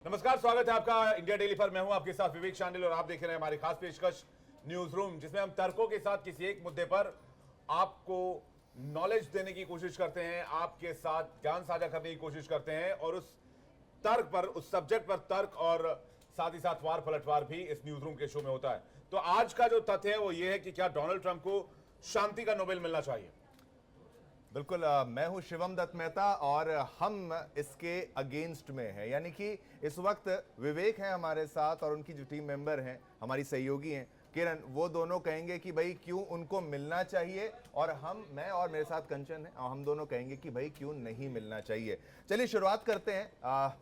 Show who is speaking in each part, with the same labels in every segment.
Speaker 1: नमस्कार, स्वागत है आपका इंडिया डेली पर। मैं हूं आपके साथ विवेक शांडिल और आप देख रहे हैं हमारी खास पेशकश न्यूज रूम, जिसमें हम तर्कों के साथ किसी एक मुद्दे पर आपको नॉलेज देने की कोशिश करते हैं, आपके साथ ज्ञान साझा करने की कोशिश करते हैं और उस तर्क पर, उस सब्जेक्ट पर तर्क और साथ ही साथ वार पलटवार भी इस न्यूज रूम के शो में होता है। तो आज का जो तथ्य है वो ये है कि क्या डोनाल्ड ट्रंप को शांति का नोबेल मिलना चाहिए।
Speaker 2: बिल्कुल, मैं हूं शिवम दत्त मेहता और हम इसके अगेंस्ट में हैं। यानी कि इस वक्त विवेक हैं हमारे साथ और उनकी जो टीम मेंबर हैं, हमारी सहयोगी हैं किरण, वो दोनों कहेंगे कि भाई क्यों उनको मिलना चाहिए, और मैं और मेरे साथ कंचन है, हम दोनों कहेंगे कि भाई क्यों नहीं मिलना चाहिए। चलिए शुरुआत करते हैं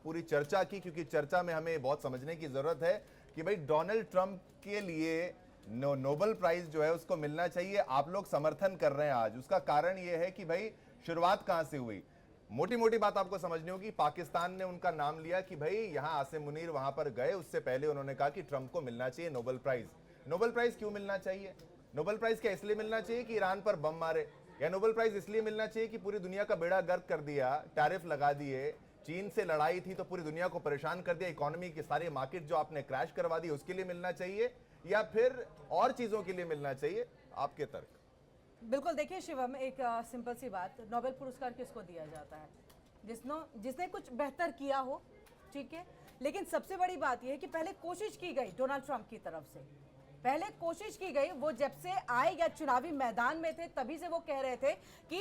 Speaker 2: पूरी चर्चा की, क्योंकि चर्चा में हमें बहुत समझने की जरूरत है कि भाई डोनाल्ड ट्रंप के लिए नोबेल प्राइज जो है उसको मिलना चाहिए। आप लोग समर्थन कर रहे हैं आज, उसका कारण यह है कि भाई शुरुआत कहां से हुई। मोटी मोटी बात आपको समझनी होगी। पाकिस्तान ने उनका नाम लिया कि भाई यहां आसिम मुनीर वहां पर गए, उससे पहले उन्होंने कहा कि ट्रंप को मिलना चाहिए नोबेल प्राइज। नोबेल प्राइज क्यों मिलना चाहिए? नोबेल प्राइज क्या इसलिए मिलना चाहिए कि ईरान पर बम मारे, या नोबेल प्राइज इसलिए मिलना चाहिए कि पूरी दुनिया का बेड़ा गर्क कर दिया, टैरिफ लगा दिए, चीन से लड़ाई थी तो पूरी दुनिया को परेशान कर दिया, इकोनॉमी के सारे मार्केट जो आपने क्रैश करवा दी, उसके लिए मिलना चाहिए, या फिर और चीजों के लिए मिलना चाहिए? आपके तर्क।
Speaker 3: बिल्कुल, देखिए शिवम, एक सिंपल सी बात, नोबेल पुरस्कार किसको दिया जाता है? जिसने कुछ बेहतर किया हो, ठीक है। लेकिन सबसे बड़ी बात यह है कि पहले कोशिश की गई डोनाल्ड ट्रंप की तरफ से, पहले कोशिश की गई। वो जब से आए या चुनावी मैदान में थे तभी से वो कह रहे थे कि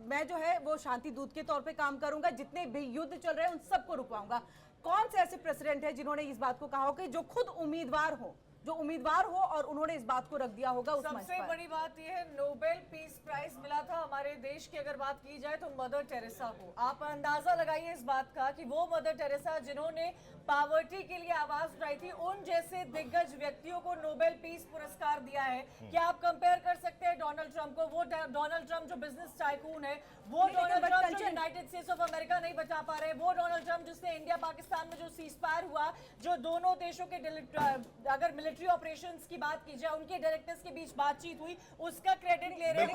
Speaker 3: मैं जो है वो शांति दूत के तौर पे काम करूंगा, जितने भी युद्ध चल रहे हैं उन सबको रुकवाऊंगा। कौन से ऐसे प्रेसिडेंट है जिन्होंने इस बात को कहा हो कि जो खुद उम्मीदवार हो और उन्होंने इस बात को रख दिया होगा उस मंच पर?
Speaker 4: सबसे बड़ी बात यह है, नोबेल पीस प्राइज मिला था हमारे देश की अगर बात की जाए तो मदर टेरेसा को। आप अंदाजा लगाइए इस बात का कि वो मदर टेरेसा जिन्होंने पॉवर्टी के लिए आवाज उठाई थी, उन जैसे दिग्गज व्यक्तियों को नोबेल पीस पुरस्कार दिया है। क्या आप कंपेयर कर सकते हैं डोनाल्ड ट्रंप को? वो डोनाल्ड ट्रंप जो बिजनेस टाइकून है, वो डोनाल्ड ट्रंप जो यूनाइटेड स्टेट्स ऑफ अमेरिका नहीं बचा पा रहे, वो डोनाल्ड ट्रंप जिसने इंडिया पाकिस्तान में जो सीजफायर हुआ, जो दोनों देशों के अगर मिलिट्री ऑपरेशंस की बात की जाए उनके डायरेक्टर्स के बीच बातचीत हुई, उसका क्रेडिट ले रहे हैं।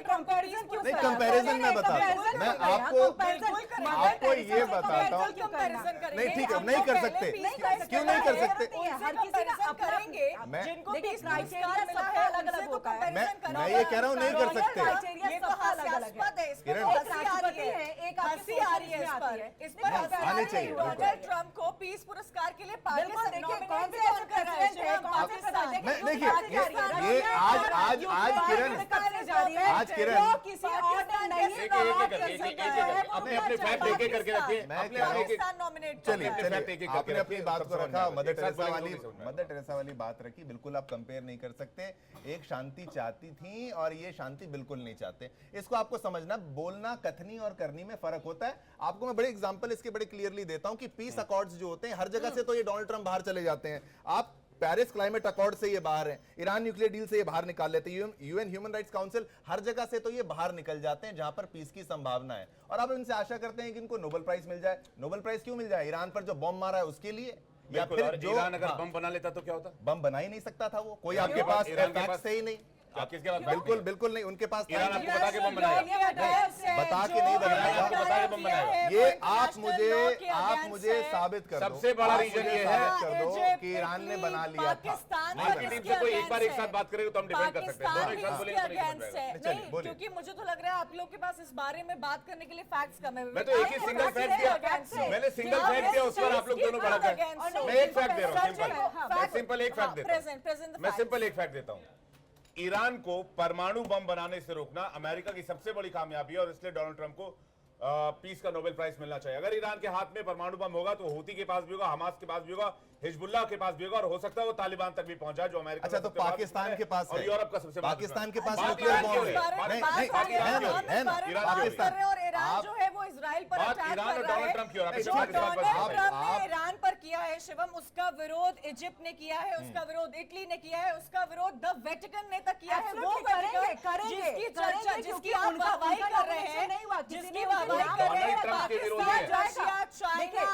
Speaker 2: कंपैरिजन में बताता हूं, मैं आपको ये बताता हूं। नहीं, ठीक है, नहीं कर सकते। क्यों नहीं कर सकते?
Speaker 4: करेंगे जिनको भी क्राइटेरिया मिला है अलग-अलग होता है।
Speaker 2: मैं ये कह रहा हूं नहीं कर सकते।
Speaker 4: ये तो हास्यास्पद है, इस पर हंसी आ रही है, इस पर
Speaker 2: आनी चाहिए।
Speaker 4: डोनाल्ड ट्रंप को पीस पुरस्कार के लिए
Speaker 3: बिल्कुल, देखिए कौन से ऐसे प्रेसिडेंट है,
Speaker 2: देखिए ये आज किरण
Speaker 3: किसी और ने नहीं
Speaker 1: अपने फैक्ट एक-एक करके रखिए।
Speaker 2: चलिए आपने अपनी बात को रखा, मदर टेरेसा वाली बात रखी। बिल्कुल आप कंपेयर नहीं कर सकते। एक शांति चाहती थी और ये शांति बिल्कुल नहीं चाहते। इसको आपको समझना, बोलना, कथनी और करनी में फर्क होता है। आपको मैं बड़े एग्जांपल इसके बड़े क्लियरली देता हूं कि पीस अकॉर्ड्स जो होते हैं हर जगह से तो ये डोनाल्ड ट्रंप बाहर चले जाते हैं। आप पेरिस क्लाइमेट अकॉर्ड से ये बाहर हैं, ईरान न्यूक्लियर डील से ये बाहर निकाल लेते हैं, यूएन ह्यूमन राइट्स काउंसिल, हर जगह से तो ये बाहर निकल जाते हैं जहां पर पीस की संभावना है। और अब इनसे आशा करते हैं कि इनको नोबेल प्राइज मिल जाए। नोबेल प्राइज क्यों मिल जाए? ईरान पर जो बम मारा है उसके लिए, या फिर जो
Speaker 1: ईरान अगर बम बना लेता तो क्या होता?
Speaker 2: बम बना ही नहीं सकता था वो, कोई आपके पास फैक्ट से ही नहीं।
Speaker 1: किसके पास?
Speaker 2: बिल्कुल बिल्कुल नहीं, उनके पास
Speaker 1: ईरान आपको बता के बम बनाया,
Speaker 2: बता के नहीं बनाया,
Speaker 1: बता के बम बनाया।
Speaker 2: ये आप मुझे साबित कर दो।
Speaker 1: सबसे बड़ा रीजन ये है
Speaker 2: कर दो कि ईरान ने बना लिया था।
Speaker 1: टीम से कोई एक बार एक साथ बात करेगा तो हम डिफेंड कर सकते हैं, दोनों एक साथ बोलेंगे तो नहीं समझ पाएगा।
Speaker 4: नहीं, क्योंकि मुझे तो लग रहा है आप लोग के पास इस बारे में बात करने के लिए फैक्ट्स कम है।
Speaker 1: मैं तो एक ही सिंगल फैक्ट दिया, मैंने सिंगल फैक्ट दिया, उस पर आप लोग दोनों भड़क गए। मैं एक फैक्ट दे रहा हूँ, सिंपल एक फैक्ट देता हूँ। मैं सिंपल एक फैक्ट देता हूँ। ईरान को परमाणु बम बनाने से रोकना अमेरिका की सबसे बड़ी कामयाबी है और इसलिए डोनाल्ड ट्रंप को पीस का नोबेल प्राइज मिलना चाहिए। अगर ईरान के हाथ में परमाणु बम होगा तो हूती के पास भी होगा, हमास के पास भी होगा, हिजबुल्लाह के पास भी होगा, और हो सकता है वो तालिबान तक भी पहुंचा जो अमेरिका।
Speaker 2: अच्छा, तो पाकिस्तान के पास
Speaker 1: और यूरोप का सबसे
Speaker 2: पाकिस्तान के पास न्यूक्लियर बम है ना?
Speaker 4: पाकिस्तान और ईरान जो है वो इजराइल पर अटैक कर रहा है।
Speaker 1: डोनाल्ड ट्रंप की
Speaker 4: ईरान पर किया है है शिवम, उसका विरोध इजिप्ट ने किया है, उसका विरोध इटली ने किया है, उसका विरोध द वेटिकन ने तक किया है। वो वेटिकन जिसकी चर्चा, जिसकी आप वाहवाही कर रहे हैं, जिसकी वाहवाही कर रहे हैं, Pakistan, Russia, China,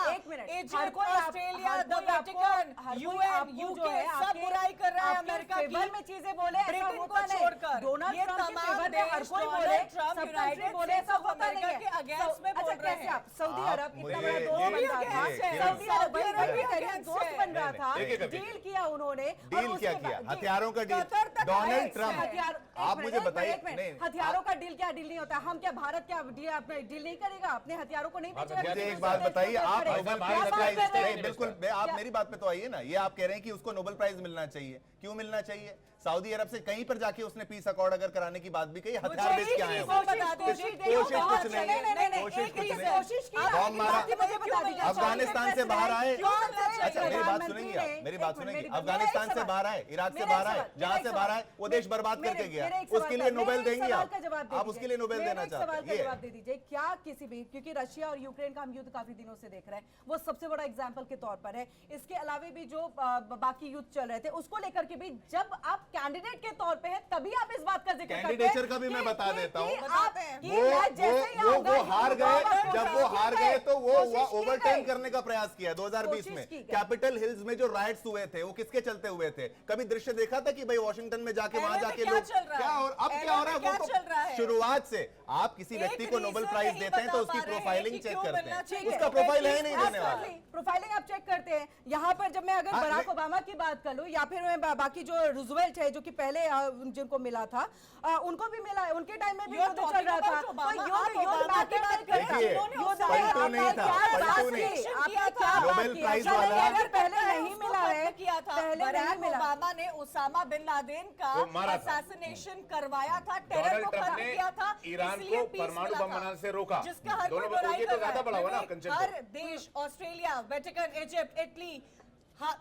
Speaker 4: Egypt, Australia, the Vatican, UN, UK सब बुराई कर रहा है अमेरिका की।
Speaker 3: में चीजें बोले
Speaker 4: ब्रिटेन को छोड़कर
Speaker 3: डोनाल्ड
Speaker 4: ये
Speaker 3: ट्रम्प के
Speaker 4: तमाम
Speaker 3: फेवर में हर
Speaker 4: देश
Speaker 3: कोई बोले,
Speaker 4: डोनाल्ड ट्रम्प
Speaker 3: सब
Speaker 4: यूनाइटेड
Speaker 3: कंट्री बोले,
Speaker 4: स्टेट्स
Speaker 3: सब
Speaker 4: ऑफ
Speaker 3: होता
Speaker 4: अमेरिका
Speaker 3: नहीं
Speaker 4: के
Speaker 3: है।
Speaker 4: अगेंस्ट में
Speaker 3: अच्छा
Speaker 4: बोल रहे
Speaker 3: कैसे
Speaker 4: हैं।
Speaker 3: आप सऊदी
Speaker 2: आप
Speaker 3: अरब इतना
Speaker 2: मुझे
Speaker 3: बड़ा दोस्त
Speaker 2: ये-
Speaker 3: बन रहा था,
Speaker 2: ये- ये-
Speaker 3: सऊदी अरब
Speaker 4: ये-
Speaker 3: बड़ी
Speaker 4: ये-
Speaker 3: करीब
Speaker 4: ये-
Speaker 3: दोस्त बन रहा था,
Speaker 1: एक- एक- एक-
Speaker 3: डील किया उन्होंने। और
Speaker 2: डील
Speaker 3: उसके
Speaker 2: क्या
Speaker 3: बाद-
Speaker 2: किया?
Speaker 3: जी,
Speaker 2: हथियारों का डील।
Speaker 3: कतर तक
Speaker 2: डोनाल्ड
Speaker 3: है,
Speaker 2: ट्रम्प।
Speaker 3: हथियार
Speaker 2: आप मुझे बताइए,
Speaker 3: एक मिनट,
Speaker 2: नहीं,
Speaker 3: हथियारों का डील क्या डील नहीं होता? हम क्या भारत क्या डील नहीं करेगा? अपने हथियारों को नहीं बेचेगा?
Speaker 1: मुझे
Speaker 2: मुझे
Speaker 3: किसी
Speaker 2: एक बात
Speaker 3: दूसरे देश
Speaker 2: बताइए,
Speaker 3: को
Speaker 2: आप
Speaker 3: करेगा?
Speaker 2: नोबेल
Speaker 3: क्या
Speaker 2: प्राइज
Speaker 3: बात कर रहे हैं?
Speaker 2: नहीं, बिल्कुल आप मेरी बात पे तो आइए ना। ये आप कह रहे हैं कि उसको नोबेल प्राइज मिलना चाहिए, क्यों मिलना चाहिए? सऊदी अरब से कहीं पर जाके उसने पीस अकॉर्ड अगर कराने की बात भी कही, हथियार बेच के आए हैं वो।
Speaker 3: कोशिश कुछ नहीं है।
Speaker 2: कोशिश कुछ नहीं।
Speaker 3: कोशिश की
Speaker 2: बॉम्ब मारा।
Speaker 3: मुझे बता दीजिए,
Speaker 2: अफगानिस्तान से बाहर आए।
Speaker 3: क्यों?
Speaker 2: अच्छा मेरी बात सुनेंगे आप, मेरी बात सुनेंगे। अफगानिस्तान से बाहर आए, इराक से बाहर आए, जहां से बाहर आए वो देश बर्बाद करके गया, उसके लिए नोबेल देंगे आप उसके लिए नोबेल देना चाहते हैं?
Speaker 3: जवाब दे दीजिए, क्या किसी भी, क्योंकि रशिया और यूक्रेन का हम युद्ध काफी दिनों से देख रहे हैं, वो सबसे बड़ा एग्जाम्पल के तौर पर है। इसके अलावा भी जो बाकी युद्ध चल रहे थे उसको लेकर के भी जब आप कैंडिडेट के तौर पे है तभी आप इस बात का जिक्र करते हैं।
Speaker 2: कैंडिडेचर का भी मैं बता देता हूं।
Speaker 3: वो
Speaker 2: वो हार गए, जब वो हार गए तो वो ओवरटेक करने का प्रयास किया 2020 में। कैपिटल हिल्स में जो राइट्स हुए थे वो किसके चलते हुए थे? कभी दृश्य देखा था कि भाई वॉशिंगटन में जाके वहां जाके लोग क्या, और अब क्या हो रहा है? वो तो शुरुआत से आप किसी व्यक्ति को नोबेल प्राइज देते हैं तो उसकी प्रोफाइलिंग चेक करते हैं, उसका प्रोफाइल है नहीं देने वाला।
Speaker 3: प्रोफाइलिंग आप चेक करते हैं। यहाँ पर जब मैं अगर
Speaker 2: हाँ,
Speaker 3: बराक ओबामा की बात कर लूं या फिर मैं बाकी जो रूजवेल्ट है जो कि पहले जिनको मिला था उनको भी मिला है, उनके टाइम में भी युद्ध चल रहा था। तो युद्ध बात
Speaker 2: देखिए, पलटू नहीं था, पलटू नहीं। नोबेल प्राइज वाला
Speaker 3: पहले नहीं मिला है,
Speaker 4: किया था।
Speaker 3: पहले नहीं
Speaker 4: बराक
Speaker 3: मिला।
Speaker 4: ओबामा ने उसामा बिन लादेन का
Speaker 1: वो मारा था।
Speaker 4: असैसिनेशन करवाया था, टेरर
Speaker 1: डोनाल्ड
Speaker 4: को
Speaker 1: ट्रम्प
Speaker 4: खत्म
Speaker 1: ने
Speaker 4: किया था,
Speaker 1: ईरान
Speaker 4: इसलिए
Speaker 1: को
Speaker 4: peace
Speaker 1: परमाणु
Speaker 4: मिला
Speaker 1: बम
Speaker 4: था।
Speaker 1: बनाने से रोका।
Speaker 4: जिसका हर कोई
Speaker 1: दोनों
Speaker 4: बुराई
Speaker 1: ये तो
Speaker 4: कर रहा
Speaker 1: ज्यादा
Speaker 4: है।
Speaker 1: बड़ा हुआ ना
Speaker 4: विवेक,
Speaker 1: कंसेप्ट।
Speaker 4: हर देश, Australia, Vatican, Egypt, Italy,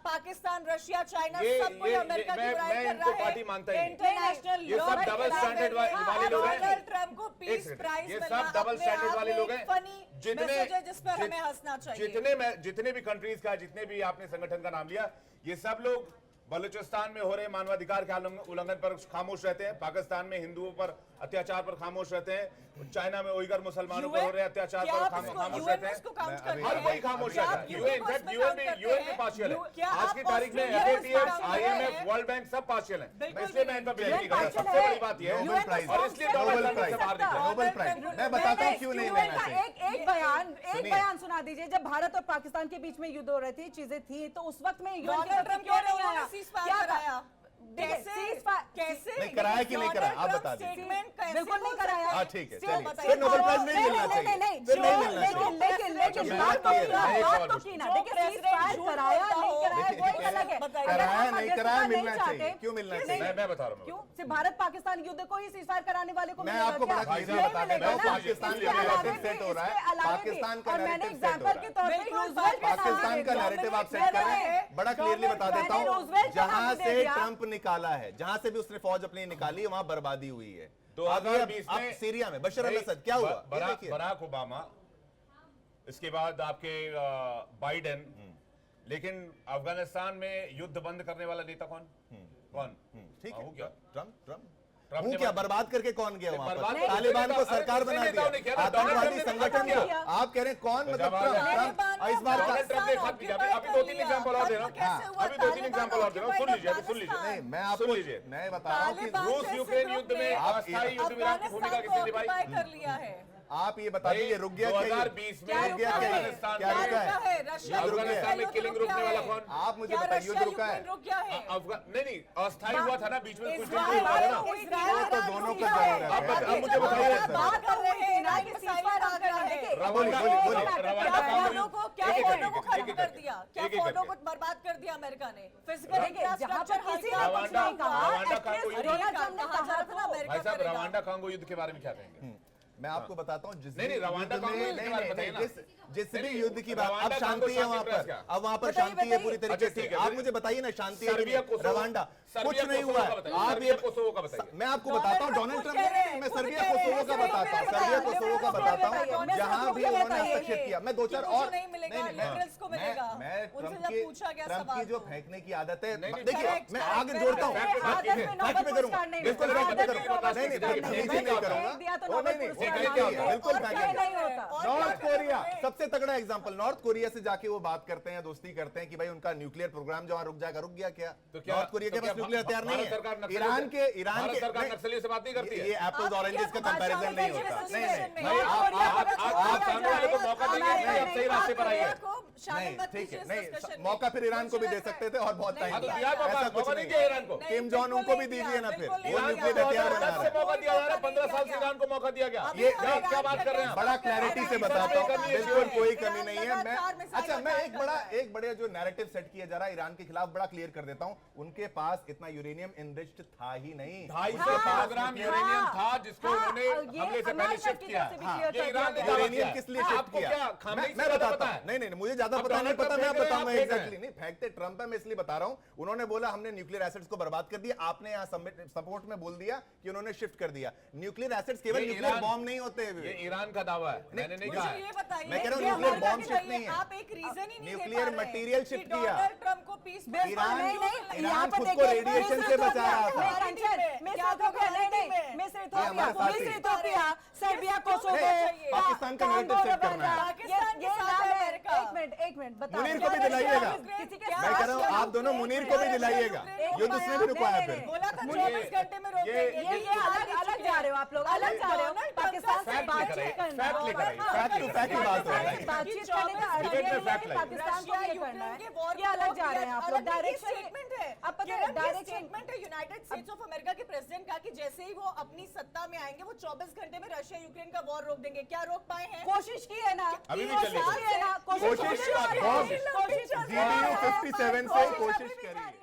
Speaker 4: Pakistan, Russia, China, सब कोई अमेरिका की बुराई कर
Speaker 1: इनको
Speaker 4: रहा है।
Speaker 1: पार्टी मानता ही नहीं।
Speaker 4: इंटरनेशनल
Speaker 1: ये सब डबल स्टैंडर्ड वाले लोग हैं।
Speaker 4: डोनाल्ड ट्रम्प को
Speaker 1: एक
Speaker 4: पीस
Speaker 1: सेकंड,
Speaker 4: प्राइज
Speaker 1: ये
Speaker 4: मिलना
Speaker 1: सब डबल
Speaker 4: अपने
Speaker 1: स्टैंडर्ड
Speaker 4: आप
Speaker 1: वाले
Speaker 4: में
Speaker 1: लोग हैं।
Speaker 4: फनी मैसेज है जिस पर हमें हंसना चाहिए।
Speaker 1: जितने भी कंट्रीज का, जितने भी आपने संगठन का नाम लिया, ये सब लोग बलूचिस्तान में हो रहे मानवाधिकार के उल्लंघन पर खामोश रहते हैं, पाकिस्तान में हिंदुओं पर अत्याचार पर खामोश रहते हैं, चाइना में उइगर मुसलमानों पर हो रहे अत्याचार पर खामोश रहते हैं। हर कोई खामोश रहता है। यूएन भी पार्शियल है। आज की तारीख में FATF, IMF, वर्ल्ड बैंक सब पार्शियल है। इसलिए मैं इन पर बिलीव नहीं करता। सबसे बड़ी बात यह
Speaker 2: नोबेल
Speaker 1: है,
Speaker 2: प्राइज,
Speaker 1: और इसलिए डोनाल्ड ट्रम्प से बाहर निकला।
Speaker 2: नोबेल प्राइज मैं बताता हूँ क्यों नहीं लेना चाहिए।
Speaker 3: एक बयान सुना दीजिए। जब भारत और पाकिस्तान के बीच में युद्ध हो रहे थे, चीजें थी, तो उस वक्त में यूएन की तरफ क्यों नहीं आया? क्या
Speaker 4: कराया?
Speaker 3: कैसे
Speaker 2: नहीं कराया कि नहीं कराया आप बता दीजिए।
Speaker 3: बिल्कुल नहीं कराया।
Speaker 2: हाँ ठीक है,
Speaker 3: क्यों?
Speaker 2: चलिए फिर नोबेल प्राइज नहीं मिलना चाहिए, फिर नहीं मिलना चाहिए।
Speaker 3: लेकिन बात तो की ना, देखिए सीज़फायर कराया नहीं कराया वो अलग है।
Speaker 2: कराया नहीं कराया मिलना चाहिए, क्यों मिलना चाहिए?
Speaker 1: मैं बता रहा हूँ।
Speaker 3: क्यों? सिर्फ भारत पाकिस्तान युद्ध को ही सीज़फायर कराने वाले को
Speaker 2: मैं
Speaker 3: मिलेगा
Speaker 2: आपको
Speaker 3: क्या?
Speaker 2: बड़ा क्लियर
Speaker 3: नहीं
Speaker 2: बता
Speaker 3: मिलेगा
Speaker 2: रहा हूँ,
Speaker 3: ना।
Speaker 2: पाकिस्तान
Speaker 3: इसके
Speaker 2: का
Speaker 3: अलावा
Speaker 2: नैरेटिव
Speaker 3: भी-
Speaker 2: सेट हो रहा
Speaker 3: इसके
Speaker 2: है,
Speaker 3: अलावा भी-
Speaker 2: पाकिस्तान का
Speaker 3: और मैंने
Speaker 2: नैरेटिव सेट हो
Speaker 3: एग्जाम्पल
Speaker 2: रहा
Speaker 3: के
Speaker 2: है।
Speaker 3: तौर पे रूजवेल्ट का नाम
Speaker 2: पाकिस्तान
Speaker 3: ले
Speaker 2: का
Speaker 3: दिया।
Speaker 2: नैरेटिव आप सेट
Speaker 3: मैंने-
Speaker 2: करें, बड़ा क्लियरली बता देता
Speaker 3: मैंने
Speaker 2: हूँ।
Speaker 3: रूजवेल्ट का
Speaker 2: जहां
Speaker 3: नाम दे
Speaker 2: से
Speaker 3: दिया।
Speaker 2: ट्रंप निकाला है, जहां से भी उसने फौज अपनी निकाली, वहां बर्बादी हुई है।
Speaker 1: 2020
Speaker 2: अब
Speaker 1: में
Speaker 2: सीरिया में बशर अल असद क्या हुआ ये देखिए।
Speaker 1: बराक ओबामा, इसके बाद आपके बाइडेन, लेकिन अफगानिस्तान में युद्ध बंद करने वाला नेता कौन?
Speaker 2: ठीक
Speaker 1: हाँ,
Speaker 2: है,
Speaker 1: वो क्या?
Speaker 2: ट्रंप
Speaker 1: ट्रंप
Speaker 2: हूँ
Speaker 1: ने
Speaker 2: क्या
Speaker 1: बंद-
Speaker 2: बर्बाद करके कौन गया वहां
Speaker 1: बर्बाद
Speaker 2: पर?
Speaker 1: करके
Speaker 2: तालिबान को
Speaker 1: नेता-
Speaker 2: सरकार
Speaker 1: अरे
Speaker 2: बना
Speaker 1: दूसरे नेताओं ने
Speaker 2: दिया,
Speaker 1: किया ना, डोनाल्ड
Speaker 2: आतंकवादी
Speaker 1: ट्रंप ने
Speaker 2: संगठन
Speaker 1: किया।
Speaker 2: किया। आप कह रहे हैं कौन, मतलब
Speaker 1: जवाब
Speaker 2: ट्रंप?
Speaker 1: है।
Speaker 2: ट्रंप इस बार
Speaker 1: डोनाल्ड ट्रंप ने खत्म किया। अभी 2-3 एग्जाम्पल और दे रहा हूँ। अभी 2-3 एग्जाम्पल और दे रहा हूँ। सुन लीजिए, अभी सुन लीजिए।
Speaker 2: नहीं मैं
Speaker 1: सुन
Speaker 2: आपको
Speaker 1: लीजिए।
Speaker 2: मैं बता रहा हूँ कि
Speaker 1: रूस यूक्रेन युद्ध में अस्थायी युद्ध विराम की भूमिका किसने निभाई?
Speaker 4: कर लिया है।
Speaker 2: आप ये बता दीजिए रुक गया क्या?
Speaker 1: 2020 में
Speaker 2: क्या रुक गया?
Speaker 1: अफगानिस्तान
Speaker 2: क्या रुका है?
Speaker 1: अफगानिस्तान में किलिंग रोकने वाला कौन?
Speaker 2: आप मुझे बताइए युद्ध रुका है?
Speaker 4: रुक गया है।
Speaker 1: नहीं अस्थायी हुआ था ना, बीच में कुछ दिन
Speaker 4: इजराइल
Speaker 1: रुका था ना।
Speaker 2: वो तो दोनों का जरूर है।
Speaker 1: अब मुझे बताइए।
Speaker 4: बात कर रहे हैं ईरान की सीज़फायर कर रहे हैं।
Speaker 1: रवांडा
Speaker 4: क्या
Speaker 1: कांगो
Speaker 4: फौजों को क्या
Speaker 1: एक- एक-
Speaker 4: फौजों को
Speaker 1: एक-
Speaker 4: खत्म
Speaker 1: एक-
Speaker 4: कर दिया? क्या
Speaker 1: एक- एक-
Speaker 4: फौजों
Speaker 1: एक-
Speaker 4: को बर्बाद कर दिया अमेरिका ने? फिजिकल
Speaker 3: देखिए, जहाँ पर
Speaker 4: इंफ्रास्ट्रक्चर
Speaker 3: किसी ने कुछ नहीं कहा,
Speaker 1: रवांडा कांगो
Speaker 3: एटलीस्ट
Speaker 1: युद्ध-
Speaker 3: डोनाल्ड ट्रम्प ने
Speaker 4: कहा
Speaker 3: कहा
Speaker 4: था ना अमेरिका
Speaker 1: भाई साहब,
Speaker 4: करेगा।
Speaker 1: रवांडा कांगो युद्ध के बारे में क्या कहेंगे?
Speaker 2: मैं आपको बताता हूँ जिस
Speaker 1: नहीं,
Speaker 2: भी
Speaker 1: रवांडा
Speaker 2: युद्ध
Speaker 1: कांगो
Speaker 2: में-
Speaker 1: युद्ध के
Speaker 2: नहीं,
Speaker 1: बारे में
Speaker 2: नहीं,
Speaker 1: बताइए
Speaker 2: जिस भी
Speaker 1: नहीं,
Speaker 2: युद्ध की बात, अब
Speaker 1: रवांडा
Speaker 2: शांति
Speaker 1: कांगो
Speaker 2: है वहां
Speaker 1: शांति
Speaker 2: पर,
Speaker 1: क्या?
Speaker 2: अब वहां पर
Speaker 3: बताइए,
Speaker 2: शांति है पूरी
Speaker 3: बताइए।
Speaker 2: तरीके
Speaker 1: अच्छा,
Speaker 2: से।
Speaker 1: ठीक है।
Speaker 2: आप मुझे बताइए ना, शांति है
Speaker 1: सर्बिया,
Speaker 2: कि नहीं?
Speaker 1: कोसोवो-
Speaker 2: रवांडा
Speaker 1: सर्बिया,
Speaker 2: कुछ नहीं
Speaker 1: कोसोवो
Speaker 2: हुआ
Speaker 1: का
Speaker 2: है।
Speaker 1: बताइए।
Speaker 2: आप
Speaker 1: सर्बिया,
Speaker 2: ये
Speaker 1: कोसोवो का बताइए।
Speaker 2: मैं आपको बताता हूँ, डोनाल्ड ट्रंप मैं सर्बिया कोसोवो का बताता हूँ, सर्बिया कोसोवो का बताता हूँ, जहां भी उन्होंने हस्तक्षेप किया। मैं दो चार और
Speaker 4: नहीं मिलेगा,
Speaker 2: नहीं,
Speaker 4: लिबरल्स को
Speaker 2: मैं-
Speaker 4: मिलेगा।
Speaker 2: मैं
Speaker 4: उनसे
Speaker 2: ट्रम्प
Speaker 4: जब
Speaker 2: की
Speaker 4: पूछा गया
Speaker 2: ट्रम्प की
Speaker 4: सवाल
Speaker 2: जो
Speaker 4: तो।
Speaker 2: फेंकने की आदत है,
Speaker 1: नहीं,
Speaker 2: देखिए
Speaker 4: correct,
Speaker 2: मैं
Speaker 4: correct,
Speaker 2: आगे
Speaker 4: correct,
Speaker 2: जोड़ता हूँ,
Speaker 4: correct,
Speaker 3: आदत में
Speaker 2: फैक्ट
Speaker 3: नोबेल
Speaker 2: पे करूंगा,
Speaker 3: पुरस्कार नहीं
Speaker 2: बिल्कुल
Speaker 3: मिलता।
Speaker 2: फैक्ट पे
Speaker 3: आदत में
Speaker 2: करूंगा,
Speaker 3: नोबेल
Speaker 2: नहीं
Speaker 3: पुरस्कार
Speaker 2: बिल्कुल
Speaker 3: नहीं
Speaker 2: फेंक नहीं
Speaker 3: मिलता।
Speaker 2: करूंगा,
Speaker 3: फेंक दिया तो
Speaker 2: ओ,
Speaker 3: नोबेल
Speaker 2: नहीं,
Speaker 3: पुरस्कार
Speaker 2: फेंक
Speaker 3: ना
Speaker 2: दिया,
Speaker 3: मिले।
Speaker 2: बिल्कुल
Speaker 3: और
Speaker 2: फेंक
Speaker 3: क्या
Speaker 2: दिया।
Speaker 3: नहीं होता।
Speaker 2: नॉर्थ कोरिया सबसे तगड़ा एग्जांपल, नॉर्थ कोरिया से जाके वो बात करते हैं, दोस्ती करते हैं कि भाई उनका न्यूक्लियर प्रोग्राम जो वहाँ रुक जाएगा, रुक गया क्या?
Speaker 1: तो क्या
Speaker 2: नॉर्थ कोरिया के
Speaker 1: तो
Speaker 2: पास
Speaker 1: क्या
Speaker 2: न्यूक्लियर हथियार नहीं
Speaker 1: भारत सरकार
Speaker 2: है।
Speaker 1: नक्सलियों
Speaker 2: ईरान
Speaker 1: से-
Speaker 2: के
Speaker 1: भारत सरकार नक्सलियों से बात नहीं करती है।
Speaker 2: ये एप्पल्स ऑरेंजेस का कंपैरिजन नहीं होता। नहीं नहीं
Speaker 3: नॉर्थ कोरिया को अगर छोड़ दिया
Speaker 1: सामने वाले को
Speaker 3: जाए,
Speaker 1: मौका देंगे कि आप सही रास्ते पर आइए।
Speaker 2: नहीं, ठीक है, नहीं मौका फिर ईरान को भी दे सकते थे और बहुत टाइम
Speaker 1: हाँ, तो
Speaker 2: था।
Speaker 1: दिया मौका,
Speaker 2: ऐसा कुछ
Speaker 1: मौका
Speaker 2: नहीं
Speaker 1: नहीं दिया ईरान को।
Speaker 2: किम जोंग उनको भी दीजिए ना फिर, वो
Speaker 1: ईरान
Speaker 2: न्यूक्लियर
Speaker 1: को
Speaker 2: हथियार बना
Speaker 1: 2010
Speaker 2: रहा
Speaker 1: से
Speaker 2: है।
Speaker 1: मौका दिया जा रहा है, 15 साल से ईरान को मौका दिया गया।
Speaker 2: ये
Speaker 1: क्या बात कर रहे हैं आप?
Speaker 2: बड़ा क्लैरिटी से बताता हूँ,
Speaker 1: कमी है,
Speaker 2: बिल्कुल
Speaker 1: इसमें।
Speaker 2: कोई कमी नहीं है। मैं
Speaker 4: लगातार मिसाइल
Speaker 2: अच्छा, मैं
Speaker 4: अटैक
Speaker 2: एक बड़े जो नैरेटिव सेट किया जा रहा है ईरान के खिलाफ, बड़ा क्लियर कर देता हूँ। उनके पास इतना यूरेनियम इनरिच्ड था ही नहीं।
Speaker 1: 250 किलोग्राम यूरेनियम था जिसको उन्होंने हमले से पहले शिफ्ट किया। ये ईरान ने दावा
Speaker 2: यूरेनियम
Speaker 1: किया।
Speaker 2: किस लिए शिफ्ट
Speaker 1: आपको
Speaker 2: किया?
Speaker 1: क्या खामेनी से
Speaker 2: मैं
Speaker 1: ज्यादा
Speaker 2: बताता
Speaker 1: पता
Speaker 2: हूँ,
Speaker 1: है?
Speaker 2: नहीं नहीं मुझे ज्यादा
Speaker 1: अब
Speaker 2: पता नहीं,
Speaker 1: डोनाल्ड
Speaker 2: पता
Speaker 1: ट्रम्प
Speaker 2: मैं
Speaker 1: फेंक रहे हैं,
Speaker 2: बताऊंगा
Speaker 1: आप फेंक रहे हैं।
Speaker 2: एग्जैक्टली नहीं फेंकते ट्रम्प है, मैं इसलिए बता रहा हूँ। उन्होंने बोला हमने न्यूक्लियर एसेट्स को बर्बाद कर दिया, आपने यहाँ सपोर्ट में बोल दिया कि उन्होंने शिफ्ट कर दिया। न्यूक्लियर एसेट्स केवल
Speaker 1: ये
Speaker 2: न्यूक्लियर
Speaker 1: ईरान-
Speaker 2: बॉम्ब नहीं होते
Speaker 1: ये ईरान का दावा है, मैंने नहीं कहा
Speaker 4: मुझे
Speaker 1: है।
Speaker 4: ये बताइए
Speaker 2: मैं कह रहा हूँ
Speaker 4: कि
Speaker 2: न्यूक्लियर
Speaker 4: अमेरिका
Speaker 2: बॉम्ब
Speaker 4: के
Speaker 2: शिफ्ट
Speaker 4: लिए
Speaker 2: नहीं है।
Speaker 4: आप एक रीजन ही नहीं दे
Speaker 2: न्यूक्लियर
Speaker 4: पा रहे हैं
Speaker 2: मटेरियल
Speaker 4: कि
Speaker 2: शिफ्ट किया।
Speaker 4: डोनाल्ड ट्रम्प को पीस
Speaker 2: ईरान
Speaker 3: नहीं नहीं
Speaker 2: ईरान
Speaker 3: यहाँ पर
Speaker 2: खुद को
Speaker 3: देखिए,
Speaker 2: रेडिएशन
Speaker 3: मिस्र
Speaker 2: से
Speaker 3: इथोपिया,
Speaker 2: बचा रहा था।
Speaker 3: मिस्र इथोपिया, नहीं नहीं मिस्र इथोपिया,
Speaker 2: हमारे साथ ही।
Speaker 3: मिस्र इथोपिया, सर्बिया, कोसोवो,
Speaker 2: नहीं, पाकिस्तान का
Speaker 3: कांगो,
Speaker 2: narrative set करना है।
Speaker 3: रवांडा,
Speaker 4: पाकिस्तान के
Speaker 3: ये
Speaker 4: साथ
Speaker 3: नाम
Speaker 4: है
Speaker 3: है।
Speaker 4: अमेरिका।
Speaker 3: एक मिनट बताओ।
Speaker 2: मुनीर को भी दिलाइएगा।
Speaker 3: किसी के
Speaker 2: मैं कह रहा हूँ आप दोनों मुनीर को भी दिलाइएगा, युद्ध उसने भी रुकवाया
Speaker 3: नहीं,
Speaker 2: फिर।
Speaker 3: नहीं,
Speaker 4: बोला था
Speaker 1: मुझे-
Speaker 4: 24 घंटे में रोक
Speaker 1: ये-
Speaker 4: देंगे
Speaker 3: ये अलग जा रहे हो आप लोग, अलग जा रहे हो। पाकिस्तान से
Speaker 1: फैक्ट
Speaker 3: बातचीत
Speaker 1: लेकर
Speaker 3: करना
Speaker 1: फैक्ट लेकर आइए,
Speaker 2: फैक्ट टू फैक्ट की बात हो रही है।
Speaker 3: बातचीत करने का अर्थ
Speaker 1: डिबेट
Speaker 3: ये
Speaker 1: में
Speaker 3: नहीं है
Speaker 1: फैक्ट
Speaker 3: कि
Speaker 1: लाइए।
Speaker 3: पाकिस्तान को ये करना है, ये अलग जा रहे हैं आप लोग। डायरेक्शन
Speaker 4: स्टेटमेंट है।
Speaker 3: अब पता है डायरेक्शन
Speaker 4: स्टेटमेंट है यूनाइटेड स्टेट्स ऑफ अमेरिका के प्रेसिडेंट का कि जैसे ही वो अपनी सत्ता में आएंगे वो 24 घंटे में रशिया यूक्रेन का वॉर रोक देंगे। क्या रोक पाए हैं?
Speaker 3: कोशिश की है ना,
Speaker 1: अभी भी
Speaker 3: कोशिश
Speaker 1: चल रही है।
Speaker 3: की है ना,
Speaker 2: कोशिश
Speaker 3: कोशिश
Speaker 2: बॉम्ब
Speaker 3: कोशिश
Speaker 2: GDU 57 से कोशिश करिए।